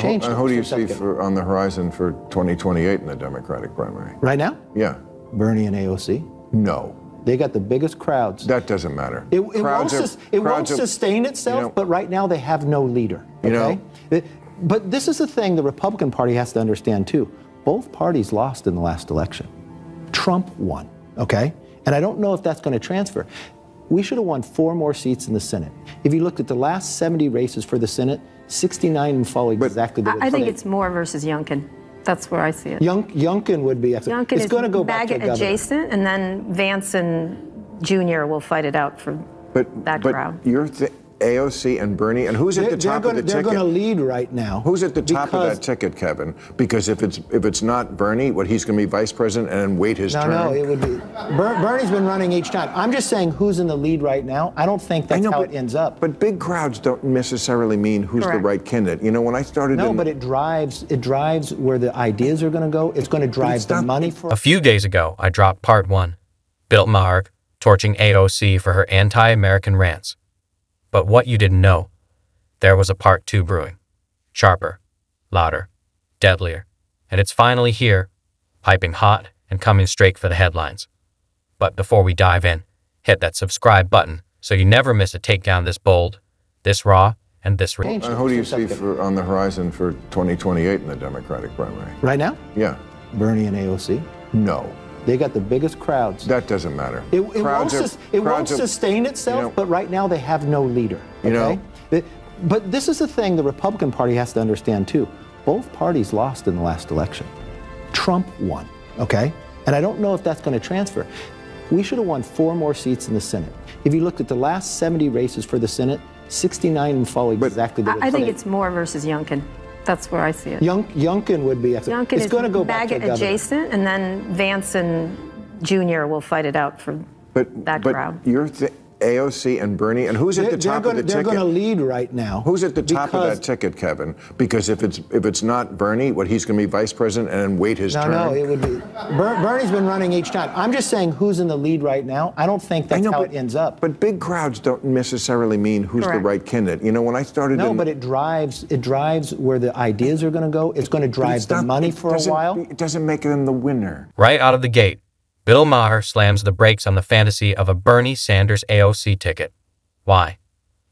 Change. And who do you see on the horizon for 2028 in the Democratic primary? Right now? Yeah. Bernie and AOC. No. They got the biggest crowds. That doesn't matter. It won't sustain itself, but right now they have no leader. Okay? But this is the thing the Republican Party has to understand too. Both parties lost in the last election. Trump won, okay? And I don't know if that's going to transfer. We should have won 4 more seats in the Senate. If you looked at the last 70 races for the Senate, 69 and follow exactly the way. I think it's Moore versus Youngkin. That's where I see it. Youngkin would be. Youngkin is going to go back to adjacent, and then Vance and Jr. will fight it out for that crowd. But AOC and Bernie, and who's at the top of the ticket? They're going to lead right now. Who's at the top of that ticket, Kevin? Because if it's not Bernie, he's going to be vice president and then wait his turn? No, it would be. Bernie's been running each time. I'm just saying who's in the lead right now. I don't think that's how it ends up. But big crowds don't necessarily mean who's the right candidate. You know, when I started... No, but it drives where the ideas are going to go. It's going to drive the money for... A few days ago, I dropped part 1. Bill Maher torching AOC for her anti-American rants. But what you didn't know, there was a part 2 brewing. Sharper, louder, deadlier, and it's finally here, piping hot and coming straight for the headlines. But before we dive in, hit that subscribe button so you never miss a takedown this bold, this raw, and this rich. And who do you see on the horizon for 2028 in the Democratic primary? Right now? Yeah. Bernie and AOC. No. They got the biggest crowds. That doesn't matter. It won't sustain itself, but right now they have no leader. Okay? But this is the thing the Republican Party has to understand too. Both parties lost in the last election. Trump won, okay? And I don't know if that's going to transfer. We should have won 4 more seats in the Senate. If you looked at the last 70 races for the Senate, 69 and follow exactly the way. I think it's Moore versus Youngkin. That's where I see it. Youngkin would be. Youngkin is going to go back to adjacent, and then Vance and Jr. will fight it out for that crowd. But AOC and Bernie, and who's at the top of the ticket? They're going to lead right now. Who's at the top of that ticket, Kevin? Because if it's not Bernie, he's going to be vice president and then wait his turn? No, it would be. Bernie's been running each time. I'm just saying who's in the lead right now. I don't think that's how it ends up. But big crowds don't necessarily mean who's the right candidate. You know, when I started... No, but it drives where the ideas are going to go. It's going to drive the money for a while. It doesn't make them the winner. Right out of the gate, Bill Maher slams the brakes on the fantasy of a Bernie Sanders AOC ticket. Why?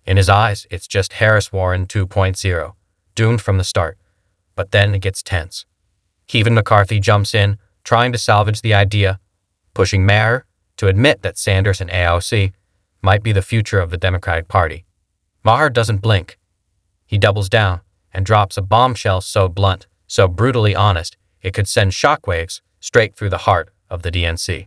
In his eyes, it's just Harris Warren 2.0, doomed from the start. But then it gets tense. Kevin McCarthy jumps in, trying to salvage the idea, pushing Maher to admit that Sanders and AOC might be the future of the Democratic Party. Maher doesn't blink. He doubles down and drops a bombshell so blunt, so brutally honest, it could send shockwaves straight through the heart of the DNC. You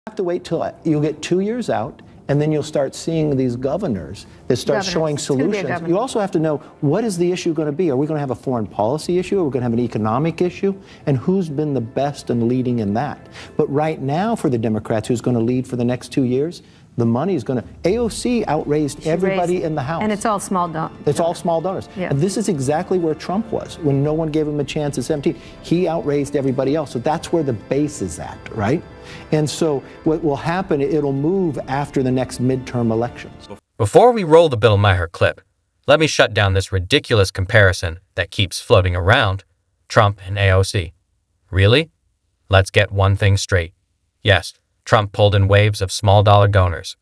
have to wait till you'll get 2 years out, and then you'll start seeing these governors that start showing solutions. You also have to know, what is the issue going to be? Are we going to have a foreign policy issue? Are we going to have an economic issue? And who's been the best in leading in that? But right now, for the Democrats, who's going to lead for the next 2 years? The money is going to... AOC outraised everybody in the House. And it's all small donors. It's all small donors. Yeah. And this is exactly where Trump was when no one gave him a chance at 17. He outraised everybody else. So that's where the base is at, right? And so what will happen, it'll move after the next midterm elections. Before we roll the Bill Maher clip, let me shut down this ridiculous comparison that keeps floating around, Trump and AOC. Really? Let's get one thing straight. Yes, Trump pulled in waves of small-dollar donors.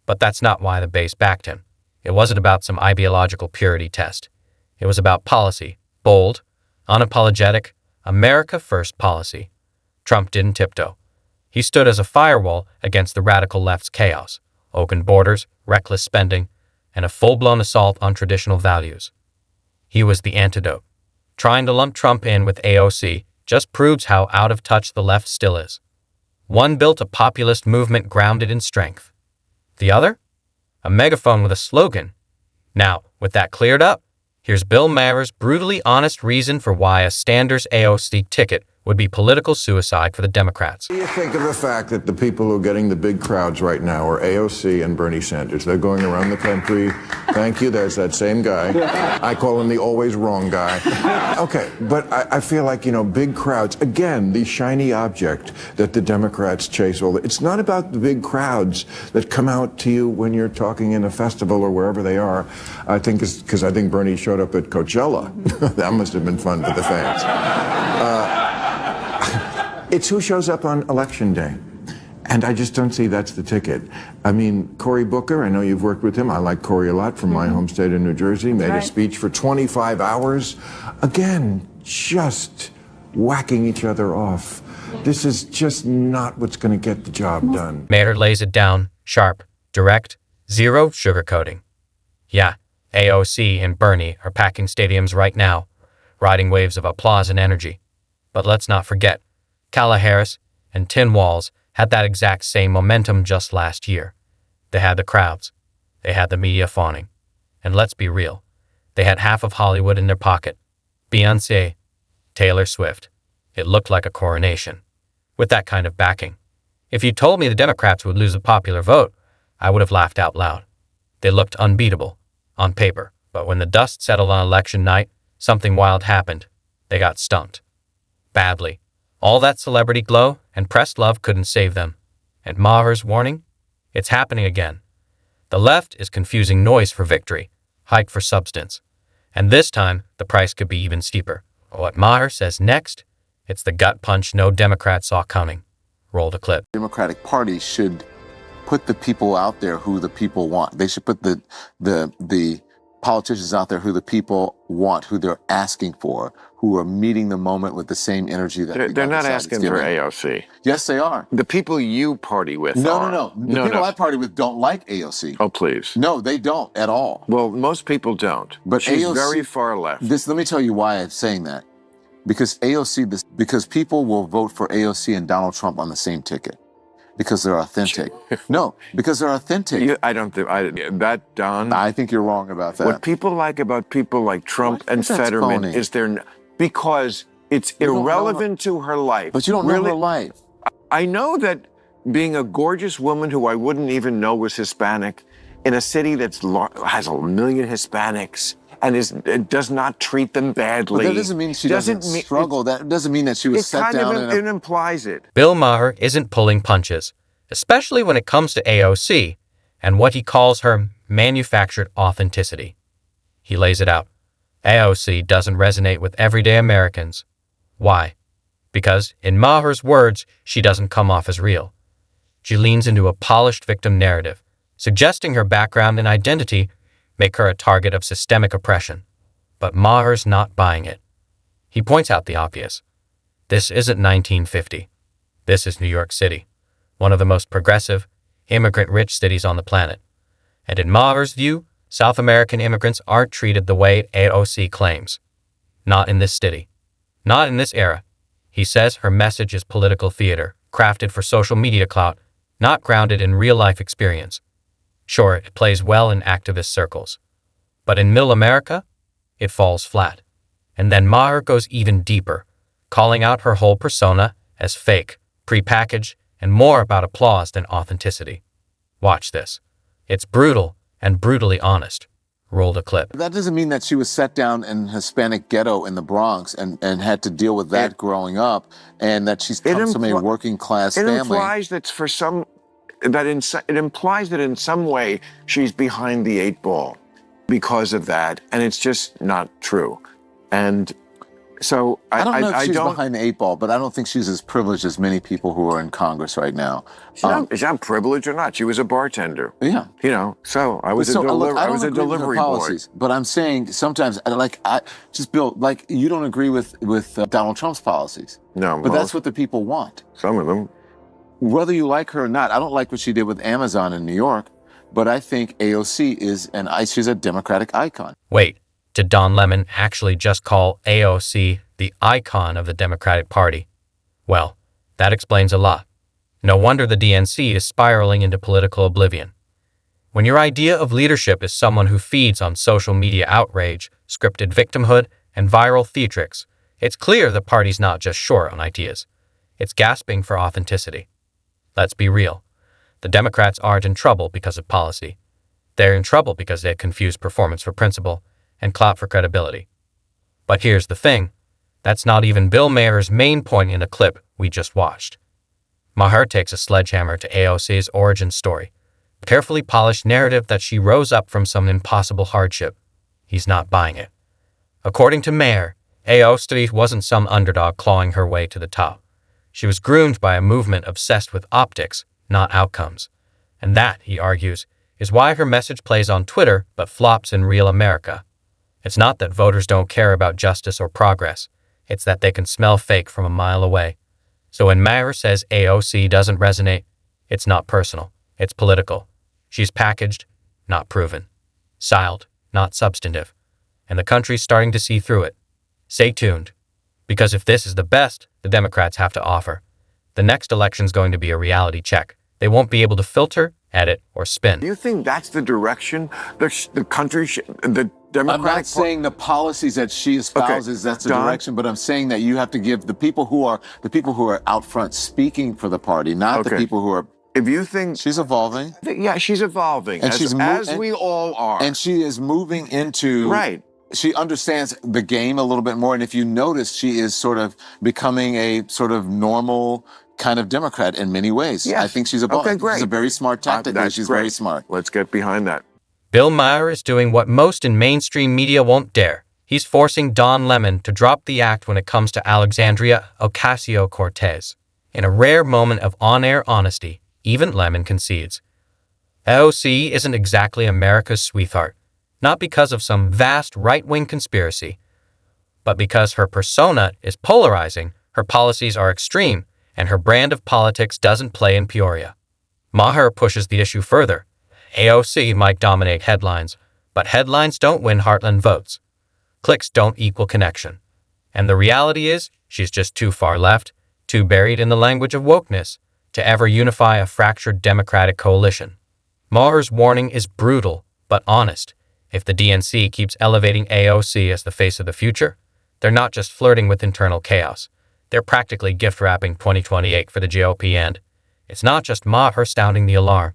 But that's not why the base backed him. It wasn't about some ideological purity test. It was about policy, bold, unapologetic, America-first policy. Trump didn't tiptoe. He stood as a firewall against the radical left's chaos, open borders, reckless spending, and a full-blown assault on traditional values. He was the antidote. Trying to lump Trump in with AOC just proves how out of touch the left still is. One built a populist movement grounded in strength. The other? A megaphone with a slogan. Now, with that cleared up, here's Bill Maher's brutally honest reason for why a Sanders AOC ticket would be political suicide for the Democrats. What do you think of the fact that the people who are getting the big crowds right now are AOC and Bernie Sanders? They're going around the country. Thank you, there's that same guy. I call him the always wrong guy. Okay, but I feel like, big crowds, again, the shiny object that the Democrats chase it's not about the big crowds that come out to you when you're talking in a festival or wherever they are. I think it's because I think Bernie showed up at Coachella. That must have been fun for the fans. It's who shows up on Election Day. And I just don't see that's the ticket. I mean, Cory Booker, I know you've worked with him. I like Cory a lot from my home state of New Jersey. Made a speech for 25 hours. Again, just whacking each other off. This is just not what's going to get the job done. Maher lays it down, sharp, direct, zero sugarcoating. Yeah, AOC and Bernie are packing stadiums right now, riding waves of applause and energy. But let's not forget, Kamala Harris and Tin Walls had that exact same momentum just last year. They had the crowds. They had the media fawning. And let's be real, they had half of Hollywood in their pocket. Beyoncé, Taylor Swift. It looked like a coronation. With that kind of backing. If you told me the Democrats would lose the popular vote, I would have laughed out loud. They looked unbeatable, on paper. But when the dust settled on election night, something wild happened. They got stumped. Badly. All that celebrity glow and press love couldn't save them. And Maher's warning? It's happening again. The left is confusing noise for victory, hype for substance. And this time, the price could be even steeper. What Maher says next, it's the gut punch no Democrat saw coming. Roll the clip. The Democratic Party should put the people out there who the people want. They should put the politicians out there who the people want, who they're asking for, who are meeting the moment with the same energy that they're not asking for AOC. Yes, they are. The people you party with No. The people I party with don't like AOC. Oh, please. No, they don't at all. Well, most people don't. But she's AOC, very far left. Let me tell you why I'm saying that. Because because people will vote for AOC and Donald Trump on the same ticket. Because they're authentic. No, because they're authentic. I don't think that, Don. I think you're wrong about that. What people like about people like Trump and Fetterman is because it's irrelevant to her life. But you don't know her life. I know that being a gorgeous woman who I wouldn't even know was Hispanic in a city that has 1 million Hispanics and does not treat them badly. But that doesn't mean she doesn't struggle. That doesn't mean that she was set down. It implies it. Bill Maher isn't pulling punches, especially when it comes to AOC and what he calls her manufactured authenticity. He lays it out. AOC doesn't resonate with everyday Americans. Why? Because, in Maher's words, she doesn't come off as real. She leans into a polished victim narrative, suggesting her background and identity make her a target of systemic oppression. But Maher's not buying it. He points out the obvious. This isn't 1950. This is New York City, one of the most progressive, immigrant-rich cities on the planet. And in Maher's view, South American immigrants aren't treated the way AOC claims. Not in this city. Not in this era. He says her message is political theater, crafted for social media clout, not grounded in real-life experience. Sure, it plays well in activist circles. But in middle America, it falls flat. And then Maher goes even deeper, calling out her whole persona as fake, prepackaged, and more about applause than authenticity. Watch this. It's brutal and brutally honest. Roll the clip. That doesn't mean that she was set down in a Hispanic ghetto in the Bronx and had to deal with that growing up, and that she's comes from a working class family. It implies it implies that in some way she's behind the 8 ball because of that, and it's just not true. And so I don't know if she's behind the 8 ball, but I don't think she's as privileged as many people who are in Congress right now. She's not privileged or not. She was a bartender. Yeah. So I was a delivery boy. But I'm saying sometimes, Bill, you don't agree with Donald Trump's policies. No. But that's what the people want. Some of them. Whether you like her or not, I don't like what she did with Amazon in New York, but I think AOC she's a Democratic icon. Wait. Did Don Lemon actually just call AOC the icon of the Democratic Party? Well, that explains a lot. No wonder the DNC is spiraling into political oblivion. When your idea of leadership is someone who feeds on social media outrage, scripted victimhood, and viral theatrics, It's clear the party's not just short on ideas. It's gasping for authenticity. Let's be real. The Democrats aren't in trouble because of policy. They're in trouble because they confuse performance for principle and clout for credibility. But here's the thing. That's not even Bill Maher's main point in the clip we just watched. Maher takes a sledgehammer to AOC's origin story, a carefully polished narrative that she rose up from some impossible hardship. He's not buying it. According to Maher, AOC wasn't some underdog clawing her way to the top. She was groomed by a movement obsessed with optics, not outcomes. And that, he argues, is why her message plays on Twitter but flops in real America. It's not that voters don't care about justice or progress. It's that they can smell fake from a mile away. So when Maher says AOC doesn't resonate, it's not personal. It's political. She's packaged, not proven. Styled, not substantive. And the country's starting to see through it. Stay tuned. Because if this is the best the Democrats have to offer, the next election's going to be a reality check. They won't be able to filter, edit, or spin. Do you think that's the direction the country the Democratic I'm not saying the policies that she espouses, that's the direction, but I'm saying that you have to give the people who are out front speaking for the party, not the people who are. If you think she's evolving, yeah, she's evolving, and as we all are, and she is moving into right. She understands the game a little bit more, and if you notice, she is sort of becoming a sort of normal kind of Democrat in many ways. Yes. I think she's evolving. Okay, great. She's a very smart tactic. She's great. very smart. Let's get behind that. Bill Maher is doing what most in mainstream media won't dare. He's forcing Don Lemon to drop the act when it comes to Alexandria Ocasio-Cortez. In a rare moment of on-air honesty, even Lemon concedes. AOC isn't exactly America's sweetheart, not because of some vast right-wing conspiracy, but because her persona is polarizing, her policies are extreme, and her brand of politics doesn't play in Peoria. Maher pushes the issue further. AOC might dominate headlines, but headlines don't win heartland votes. Clicks don't equal connection. And the reality is, she's just too far left, too buried in the language of wokeness, to ever unify a fractured Democratic coalition. Maher's warning is brutal, but honest. If the DNC keeps elevating AOC as the face of the future, they're not just flirting with internal chaos. They're practically gift-wrapping 2028 for the GOP, and it's not just Maher sounding the alarm.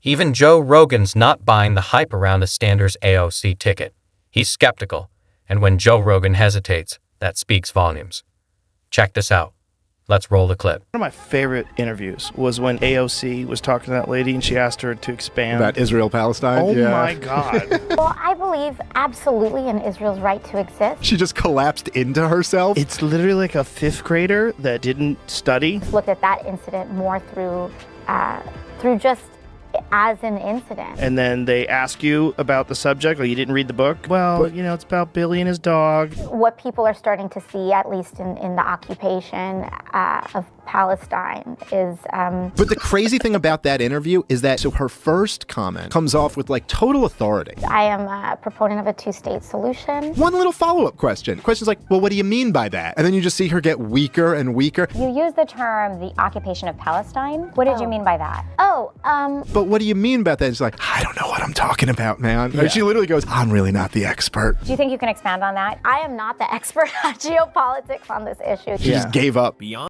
Even Joe Rogan's not buying the hype around the Sanders AOC ticket. He's skeptical, and when Joe Rogan hesitates, that speaks volumes. Check this out. Let's roll the clip. One of my favorite interviews was when AOC was talking to that lady and she asked her to expand. About Israel-Palestine? Oh my God. Well, I believe absolutely in Israel's right to exist. She just collapsed into herself? It's literally like a fifth grader that didn't study. Looked at that incident more through just as an incident. And then they ask you about the subject, or you didn't read the book. Well, you know, it's about Billy and his dog. What people are starting to see, at least in the occupation of Palestine, is... But the crazy thing about that interview is that so her first comment comes off with like total authority. I am a proponent of a two-state solution. One little follow-up question. The question's like, well, what do you mean by that? And then you just see her get weaker and weaker. You use the term the occupation of Palestine. What did you mean by that? But what do you mean about that? It's like, I don't know what I'm talking about, man. Yeah. And she literally goes, I'm really not the expert. Do you think you can expand on that? I am not the expert on geopolitics on this issue. She just gave up. Beyond